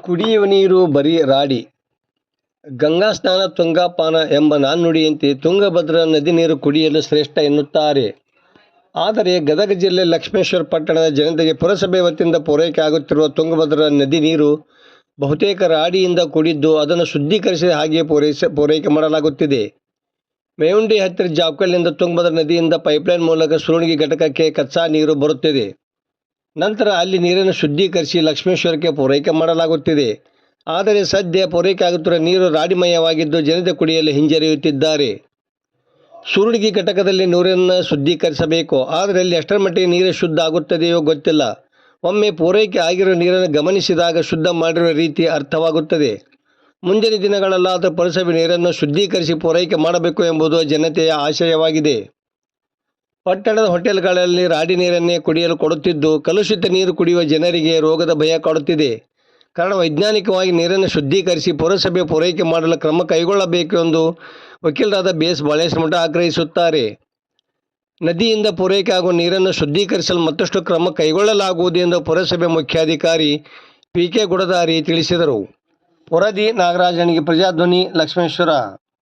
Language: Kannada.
ಕುಡಿಯುವ ನೀರು ಬರೀ ರಾಡಿ, ಗಂಗಾ ಸ್ನಾನ ತುಂಗಾಪಾನ ಎಂಬ ನಾಣ್ಣುಡಿಯಂತೆ ತುಂಗಭದ್ರಾ ನದಿ ನೀರು ಕುಡಿಯಲು ಶ್ರೇಷ್ಠ ಎನ್ನುತ್ತಾರೆ. ಆದರೆ ಗದಗ ಜಿಲ್ಲೆ ಲಕ್ಷ್ಮೇಶ್ವರ ಪಟ್ಟಣದ ಜನತೆಗೆ ಪುರಸಭೆ ವತಿಯಿಂದ ಪೂರೈಕೆ ಆಗುತ್ತಿರುವ ತುಂಗಭದ್ರಾ ನದಿ ನೀರು ಬಹುತೇಕ ರಾಡಿಯಿಂದ ಕೂಡಿದ್ದು, ಅದನ್ನು ಶುದ್ಧೀಕರಿಸಿ ಹಾಗೆಯೇ ಪೂರೈಕೆ ಮಾಡಲಾಗುತ್ತಿದೆ. ಮೇವುಂಡಿ ಹತ್ತಿರ ಜಾಬ್ಕಲ್ನಿಂದ ತುಂಗಭದ್ರಾ ನದಿಯಿಂದ ಪೈಪ್ಲೈನ್ ಮೂಲಕ ಸುರುಣಿಗಿ ಘಟಕಕ್ಕೆ ಕಚ್ಚಾ ನೀರು ಬರುತ್ತಿದೆ. ನಂತರ ಅಲ್ಲಿ ನೀರನ್ನು ಶುದ್ಧೀಕರಿಸಿ ಲಕ್ಷ್ಮೇಶ್ವರಕ್ಕೆ ಪೂರೈಕೆ ಮಾಡಲಾಗುತ್ತಿದೆ. ಆದರೆ ಸದ್ಯ ಪೂರೈಕೆ ಆಗುತ್ತಿರುವ ನೀರು ರಾಡಿಮಯವಾಗಿದ್ದು, ಜನತೆ ಕುಡಿಯಲು ಹಿಂಜರಿಯುತ್ತಿದ್ದಾರೆ. ಸುರುಣಿಗಿ ಘಟಕದಲ್ಲಿ ನೀರನ್ನು ಶುದ್ಧೀಕರಿಸಬೇಕು. ಆದರೆ ಅಲ್ಲಿ ಎಷ್ಟರ ಮಟ್ಟಿಗೆ ನೀರು ಶುದ್ಧ ಆಗುತ್ತದೆಯೋ ಗೊತ್ತಿಲ್ಲ. ಒಮ್ಮೆ ಪೂರೈಕೆ ಆಗಿರುವ ನೀರನ್ನು ಗಮನಿಸಿದಾಗ ಶುದ್ಧ ಮಾಡಿರುವ ರೀತಿ ಅರ್ಥವಾಗುತ್ತದೆ. ಮುಂದಿನ ದಿನಗಳಲ್ಲಾದರೂ ಪುರಸಭೆ ನೀರನ್ನು ಶುದ್ಧೀಕರಿಸಿ ಪೂರೈಕೆ ಮಾಡಬೇಕು ಎಂಬುದು ಜನತೆಯ ಆಶಯವಾಗಿದೆ. ಪಟ್ಟಣದ ಹೋಟೆಲ್ಗಳಲ್ಲಿ ರಾಡಿ ನೀರನ್ನೇ ಕುಡಿಯಲು ಕೊಡುತ್ತಿದ್ದು, ಕಲುಷಿತ ನೀರು ಕುಡಿಯುವ ಜನರಿಗೆ ರೋಗದ ಭಯ ಕಾಡುತ್ತಿದೆ. ಕಾರಣ ವೈಜ್ಞಾನಿಕವಾಗಿ ನೀರನ್ನು ಶುದ್ಧೀಕರಿಸಿ ಪುರಸಭೆ ಪೂರೈಕೆ ಮಾಡಲು ಕ್ರಮ ಕೈಗೊಳ್ಳಬೇಕು ಎಂದು ವಕೀಲರಾದ BS ಬಾಳೆಶ್ರಮಠ ಆಗ್ರಹಿಸುತ್ತಾರೆ. ನದಿಯಿಂದ ಪೂರೈಕೆ ಆಗುವ ನೀರನ್ನು ಶುದ್ಧೀಕರಿಸಲು ಮತ್ತಷ್ಟು ಕ್ರಮ ಕೈಗೊಳ್ಳಲಾಗುವುದು ಎಂದು ಪುರಸಭೆ ಮುಖ್ಯಾಧಿಕಾರಿ PK ಗುಡದಾರಿ ತಿಳಿಸಿದರು. ವರದಿ ನಾಗರಾಜನಿಗೆ, ಪ್ರಜಾಧ್ವನಿ, ಲಕ್ಷ್ಮೇಶ್ವರ.